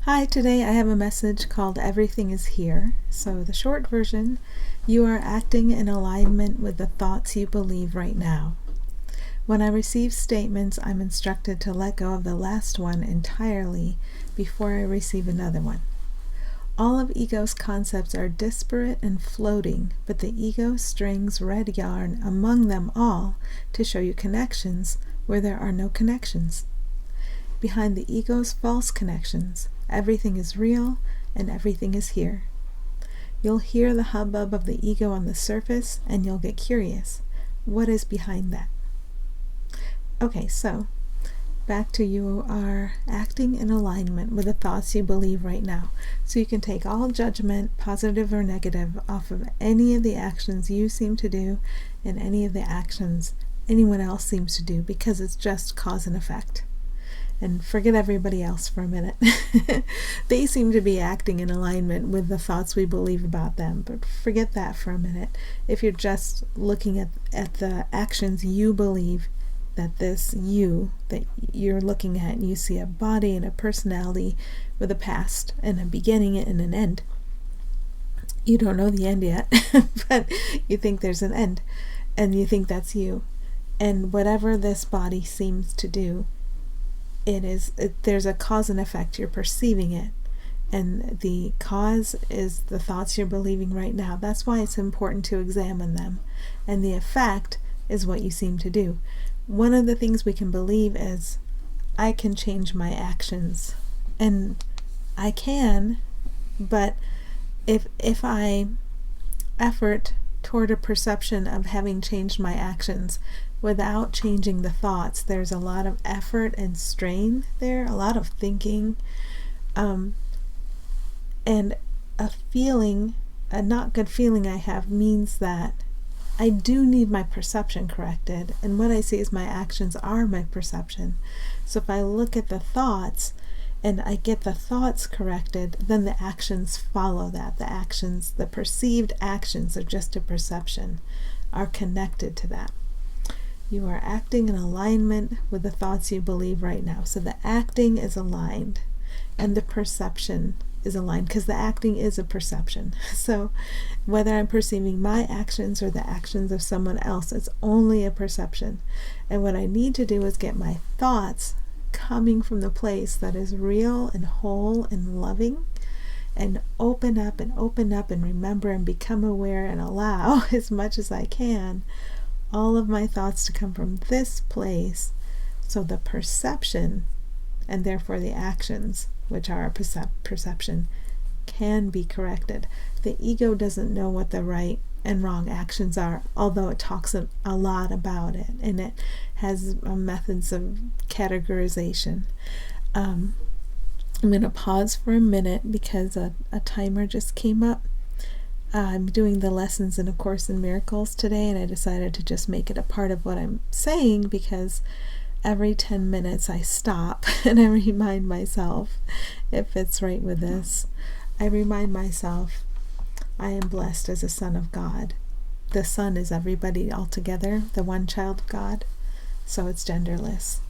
Hi, today I have a message called Everything is Here. So the short version, you are acting in alignment with the thoughts you believe right now. When I receive statements, I'm instructed to let go of the last one entirely before I receive another one. All of ego's concepts are disparate and floating, but the ego strings red yarn among them all to show you connections where there are no connections. Behind the ego's false connections, everything is real and everything is here. You'll hear the hubbub of the ego on the surface and you'll get curious. What is behind that? Okay, so back to you are acting in alignment with the thoughts you believe right now. So you can take all judgment, positive or negative, off of any of the actions you seem to do and any of the actions anyone else seems to do, because it's just cause and effect. And forget everybody else for a minute. They seem to be acting in alignment with the thoughts we believe about them, but forget that for a minute. If you're just looking at the actions you believe, that this you that you're looking at, and you see a body and a personality with a past and a beginning and an end. You don't know the end yet, but you think there's an end, and you think that's you. And whatever this body seems to do, there's a cause and effect. You're perceiving it, and the cause is the thoughts you're believing right now. That's why it's important to examine them, and the effect is what you seem to do. One of the things we can believe is, I can change my actions, and I can, but if I effort toward a perception of having changed my actions without changing the thoughts, there's a lot of effort and strain there, a lot of thinking, and a not good feeling I have means that I do need my perception corrected, and what I see is my actions are my perception. So if I look at the thoughts and I get the thoughts corrected, then the actions follow that. The perceived actions are just a perception, are connected to that. You are acting in alignment with the thoughts you believe right now. So the acting is aligned and the perception is aligned, because the acting is a perception. So whether I'm perceiving my actions or the actions of someone else, it's only a perception. And what I need to do is get my thoughts coming from the place that is real and whole and loving, and open up and remember and become aware and allow as much as I can all of my thoughts to come from this place, so the perception, and therefore the actions, which are a perception, can be corrected. The ego doesn't know what the right and wrong actions are, although it talks a lot about it, and it has methods of categorization. I'm going to pause for a minute because a timer just came up. I'm doing the lessons in A Course in Miracles today, and I decided to just make it a part of what I'm saying, because every 10 minutes I stop and I remind myself, if it's right with this, I remind myself I am blessed as a son of God. The son is everybody all together, the one child of God, so it's genderless.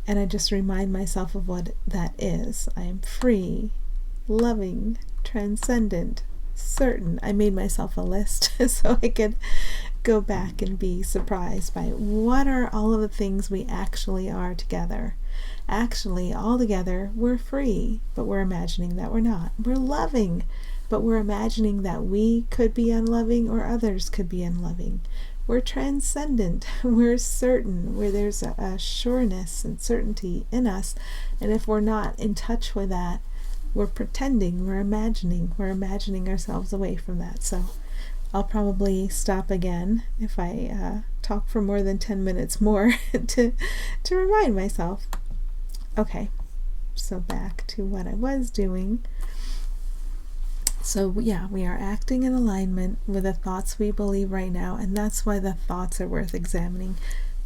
And I just remind myself of what that is. I am free, loving, transcendent, certain. I made myself a list so I could go back and be surprised by what are all of the things we actually are together. Actually, all together, we're free, but we're imagining that we're not. We're loving, but we're imagining that we could be unloving or others could be unloving. We're transcendent, we're certain, where there's a sureness and certainty in us, and if we're not in touch with that, we're pretending, we're imagining ourselves away from that. So I'll probably stop again if I talk for more than 10 minutes more to remind myself. Okay, so back to what I was doing. So yeah, we are acting in alignment with the thoughts we believe right now, and that's why the thoughts are worth examining.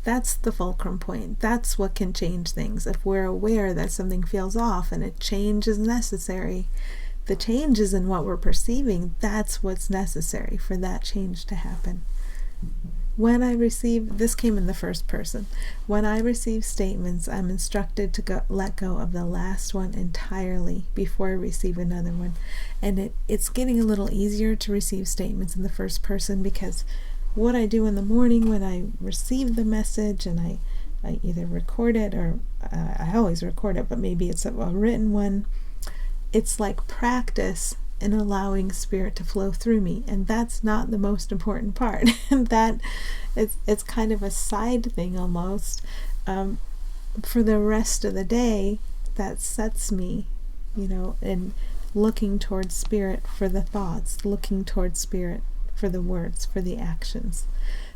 That's the fulcrum point. That's what can change things. If we're aware that something feels off and a change is necessary, the change is in what we're perceiving. That's what's necessary for that change to happen. When I receive, this came in the first person, when I receive statements, I'm instructed to let go of the last one entirely before I receive another one. And it's getting a little easier to receive statements in the first person, because what I do in the morning when I receive the message, and I either record it, or I always record it, but maybe it's a written one, it's like practice in allowing spirit to flow through me, and that's not the most important part. That it's kind of a side thing almost. For the rest of the day, that sets me, in looking towards spirit for the thoughts, looking towards spirit for the words, for the actions.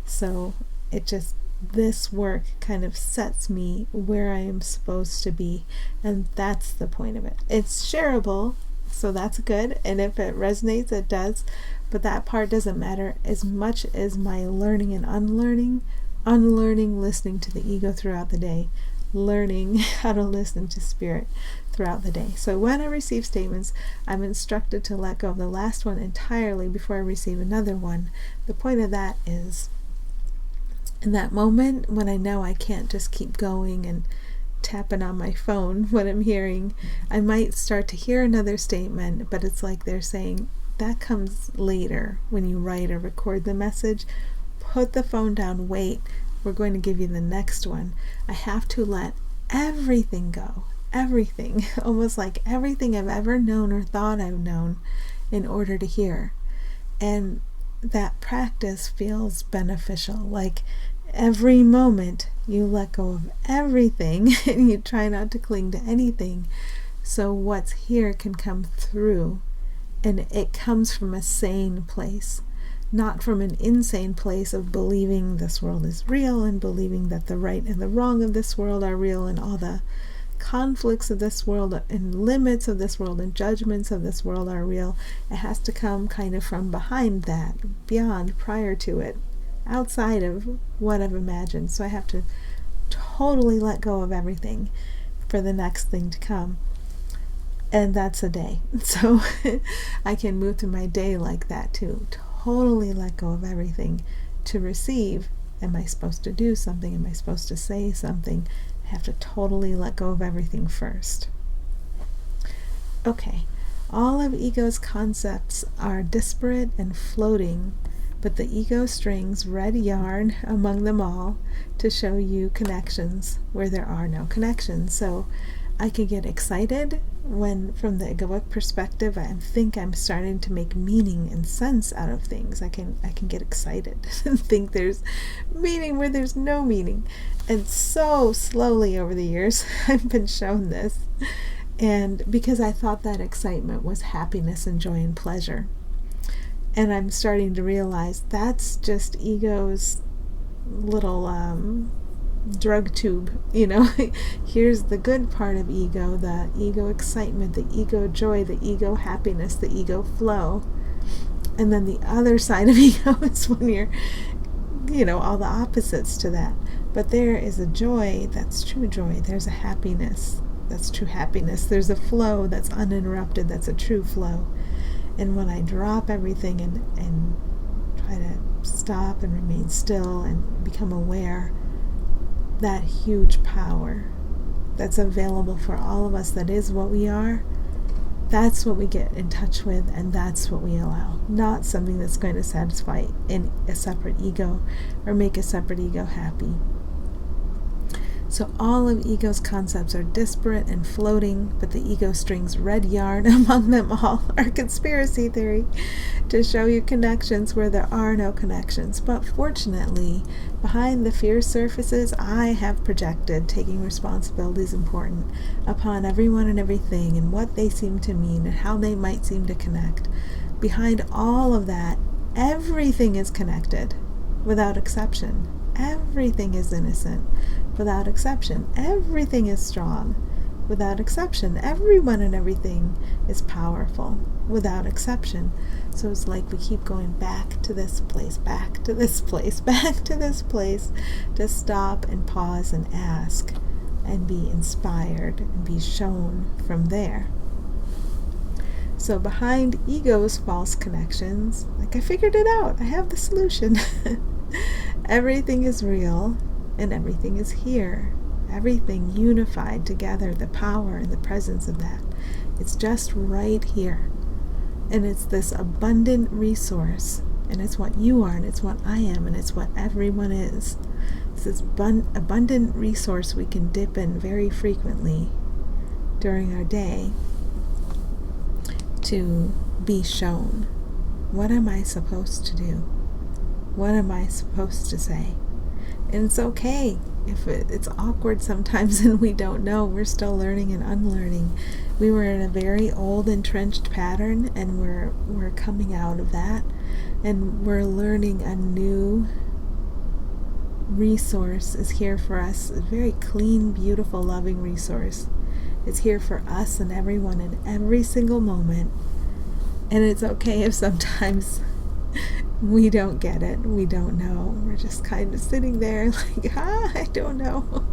So this work kind of sets me where I am supposed to be, and that's the point of it. It's shareable, so that's good, and if it resonates, it does, but that part doesn't matter as much as my learning and unlearning listening to the ego throughout the day, learning how to listen to spirit throughout the day. So when I receive statements, I'm instructed to let go of the last one entirely before I receive another one. The point of that is, in that moment when I know I can't just keep going and tapping on my phone what I'm hearing, I might start to hear another statement, but it's like they're saying, that comes later when you write or record the message. Put the phone down, wait, we're going to give you the next one. I have to let everything go, everything, almost like everything I've ever known or thought I've known, in order to hear. And that practice feels beneficial. Like every moment you let go of everything and you try not to cling to anything, so what's here can come through, and it comes from a sane place, not from an insane place of believing this world is real and believing that the right and the wrong of this world are real, and all the conflicts of this world and limits of this world and judgments of this world are real. It has to come kind of from behind that, beyond, prior to it, outside of what I've imagined. So I have to totally let go of everything for the next thing to come. And that's a day. So I can move through my day like that too. Totally let go of everything to receive. Am I supposed to do something? Am I supposed to say something? I have to totally let go of everything first. Okay, all of ego's concepts are disparate and floating, but the ego strings red yarn among them all to show you connections where there are no connections. So I could get excited when, from the egoic perspective, I think I'm starting to make meaning and sense out of things. I can get excited and think there's meaning where there's no meaning. And so slowly over the years, I've been shown this. And because I thought that excitement was happiness and joy and pleasure. And I'm starting to realize that's just ego's little drug tube, Here's the good part of ego, the ego excitement, the ego joy, the ego happiness, the ego flow. And then the other side of ego is when you're, all the opposites to that. But there is a joy that's true joy. There's a happiness that's true happiness. There's a flow that's uninterrupted, that's a true flow. And when I drop everything and try to stop and remain still and become aware, that huge power that's available for all of us, that is what we are, that's what we get in touch with, and that's what we allow. Not something that's going to satisfy in a separate ego or make a separate ego happy. So all of ego's concepts are disparate and floating, but the ego strings red yarn among them all are conspiracy theory to show you connections where there are no connections. But fortunately, behind the fear surfaces, I have projected taking responsibility is important upon everyone and everything and what they seem to mean and how they might seem to connect. Behind all of that, everything is connected without exception. Everything is innocent without exception. Everything is strong without exception. Everyone and everything is powerful without exception. So it's like we keep going back to this place, back to this place, back to this place, to stop and pause and ask and be inspired and be shown from there. So behind ego's false connections, like I figured it out, I have the solution. Everything is real and everything is here. Everything unified together, the power and the presence of that. It's just right here. And it's this abundant resource. And it's what you are, and it's what I am, and it's what everyone is. It's this abundant resource we can dip in very frequently during our day to be shown. What am I supposed to do? What am I supposed to say? And it's okay if it's awkward sometimes and we don't know. We're still learning and unlearning. We were in a very old entrenched pattern, and we're coming out of that, and we're learning a new resource is here for us. A very clean, beautiful, loving resource. It's here for us and everyone in every single moment. And it's okay if sometimes we don't get it. We don't know. We're just kind of sitting there like, I don't know.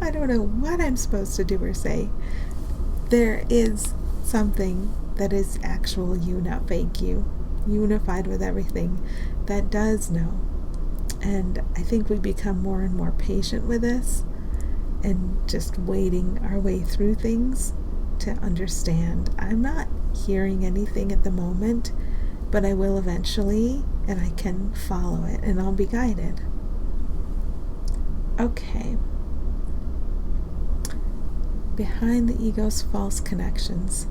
I don't know what I'm supposed to do or say. There is something that is actual you, not fake you, unified with everything, that does know. And I think we become more and more patient with this and just waiting our way through things to understand. I'm not hearing anything at the moment, but I will eventually, and I can follow it, and I'll be guided. Okay. Behind the ego's false connections,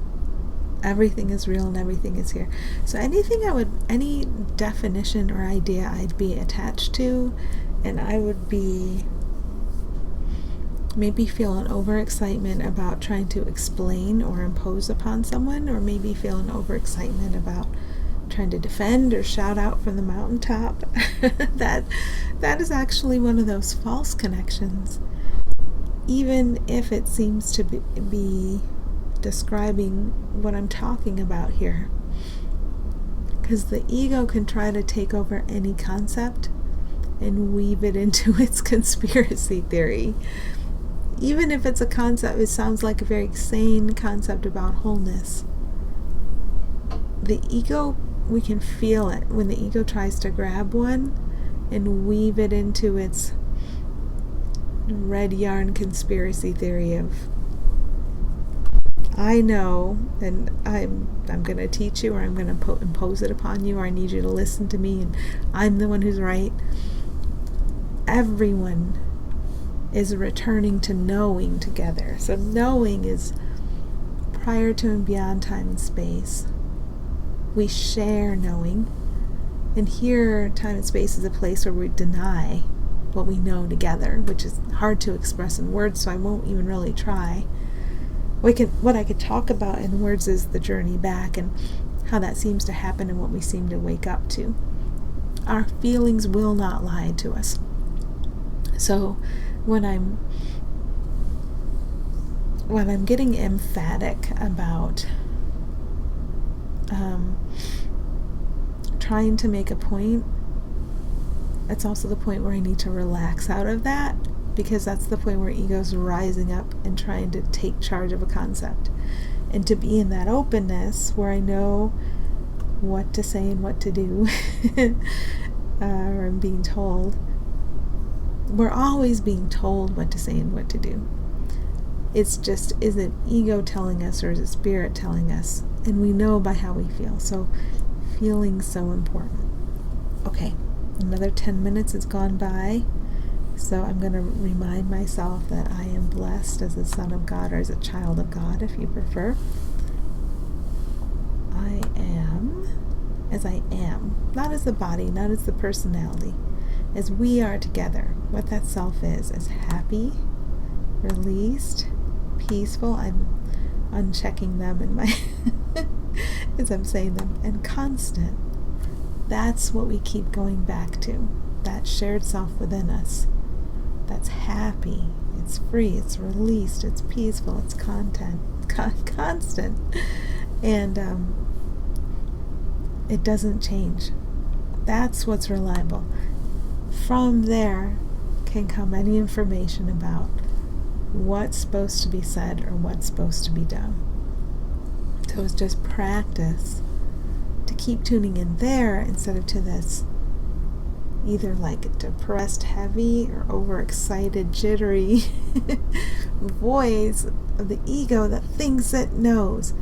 everything is real and everything is here. So any definition or idea I'd be attached to, and I would be maybe feel an overexcitement about trying to explain or impose upon someone, or maybe feel an overexcitement about trying to defend or shout out from the mountaintop. that is actually one of those false connections, even if it seems to be describing what I'm talking about here. Because the ego can try to take over any concept and weave it into its conspiracy theory. Even if it's a concept, it sounds like a very sane concept about wholeness. The ego, we can feel it when the ego tries to grab one and weave it into its red yarn conspiracy theory of, I know, and I'm going to teach you, or I'm going to impose it upon you, or I need you to listen to me, and I'm the one who's right. Everyone is returning to knowing together. So knowing is prior to and beyond time and space. We share knowing. And here, time and space is a place where we deny what we know together, which is hard to express in words, so I won't even really try. What I could talk about in words is the journey back and how that seems to happen and what we seem to wake up to. Our feelings will not lie to us. So when I'm getting emphatic about trying to make a point, it's also the point where I need to relax out of that, because that's the point where ego's rising up and trying to take charge of a concept. And to be in that openness where I know what to say and what to do, or I'm being told. We're always being told what to say and what to do. It's just, is it ego telling us or is it spirit telling us? And we know by how we feel. So feeling's so important. Okay, another 10 minutes has gone by. So I'm going to remind myself that I am blessed as a son of God, or as a child of God, if you prefer. I am as I am, not as the body, not as the personality, as we are together. What that self is happy, released, peaceful. I'm unchecking them in my as I'm saying them, and constant. That's what we keep going back to, that shared self within us. That's happy, it's free, it's released, it's peaceful, it's constant, and it doesn't change. That's what's reliable. From there can come any information about what's supposed to be said or what's supposed to be done. So it's just practice to keep tuning in there instead of to this either like depressed, heavy, or overexcited, jittery voice of the ego that thinks it knows.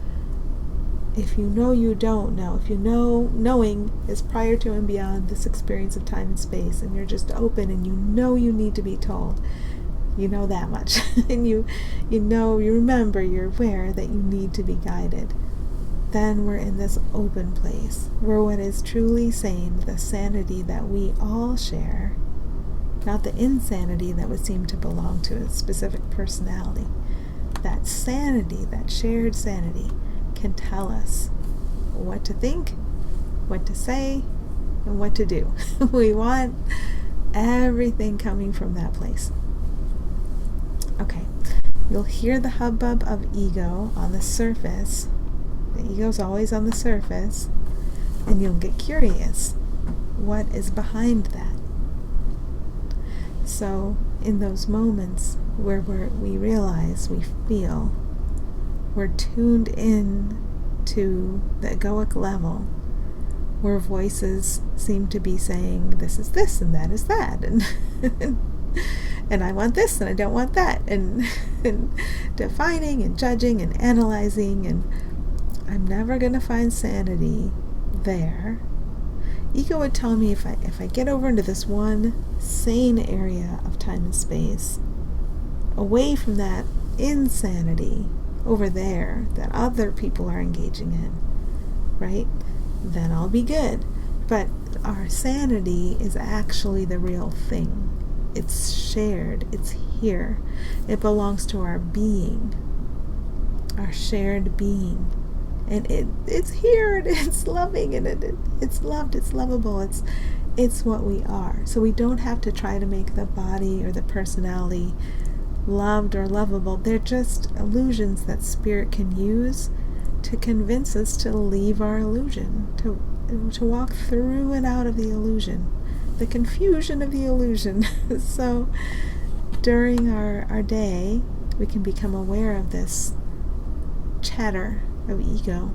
If you know you don't know, if you know knowing is prior to and beyond this experience of time and space, and you're just open and you know you need to be told, you know that much, and you know, you remember, you're aware that you need to be guided, then we're in this open place where what is truly sane, the sanity that we all share, not the insanity that would seem to belong to a specific personality, that sanity, that shared sanity, can tell us what to think, what to say, and what to do. We want everything coming from that place. Okay, you'll hear the hubbub of ego on the surface. The ego's always on the surface, and you'll get curious. What is behind that? So, in those moments where we realize, we feel, we're tuned in to the egoic level, where voices seem to be saying, this is this, and that is that, and and I want this, and I don't want that, and defining, and judging, and analyzing, and I'm never going to find sanity there. Ego would tell me if I get over into this one sane area of time and space, away from that insanity over there that other people are engaging in, right? Then I'll be good. But our sanity is actually the real thing. It's shared. It's here. It belongs to our being, our shared being. And it's here, and it's loving, and it's loved, it's lovable, it's what we are. So we don't have to try to make the body or the personality loved or lovable. They're just illusions that spirit can use to convince us to leave our illusion, to walk through and out of the illusion, the confusion of the illusion. So during our day, we can become aware of this chatter of ego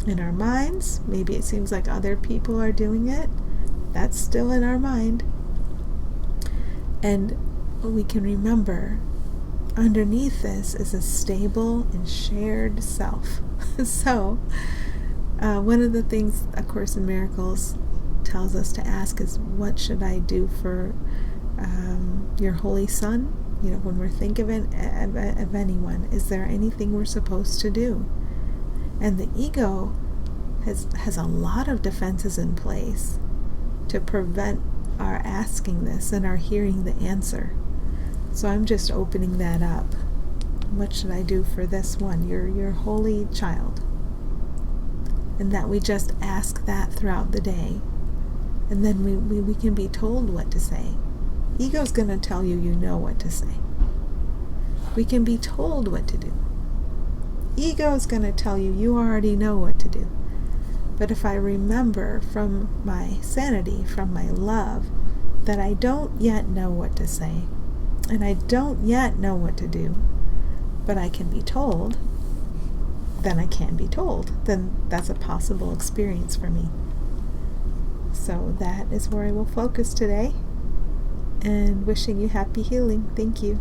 in our minds. Maybe it seems like other people are doing it. That's still in our mind. And we can remember underneath this is a stable and shared self. So one of the things A Course in Miracles tells us to ask is, what should I do for your Holy Son? You know, when we're thinking of anyone, is there anything we're supposed to do? And the ego has a lot of defenses in place to prevent our asking this and our hearing the answer. So I'm just opening that up. What should I do for this one, your holy child? And that we just ask that throughout the day. And then we can be told what to say. Ego's going to tell you know what to say. We can be told what to do. Ego is going to tell you already know what to do. But if I remember from my sanity, from my love, that I don't yet know what to say, and I don't yet know what to do, but I can be told, then I can be told. Then that's a possible experience for me. So that is where I will focus today, and wishing you happy healing. Thank you.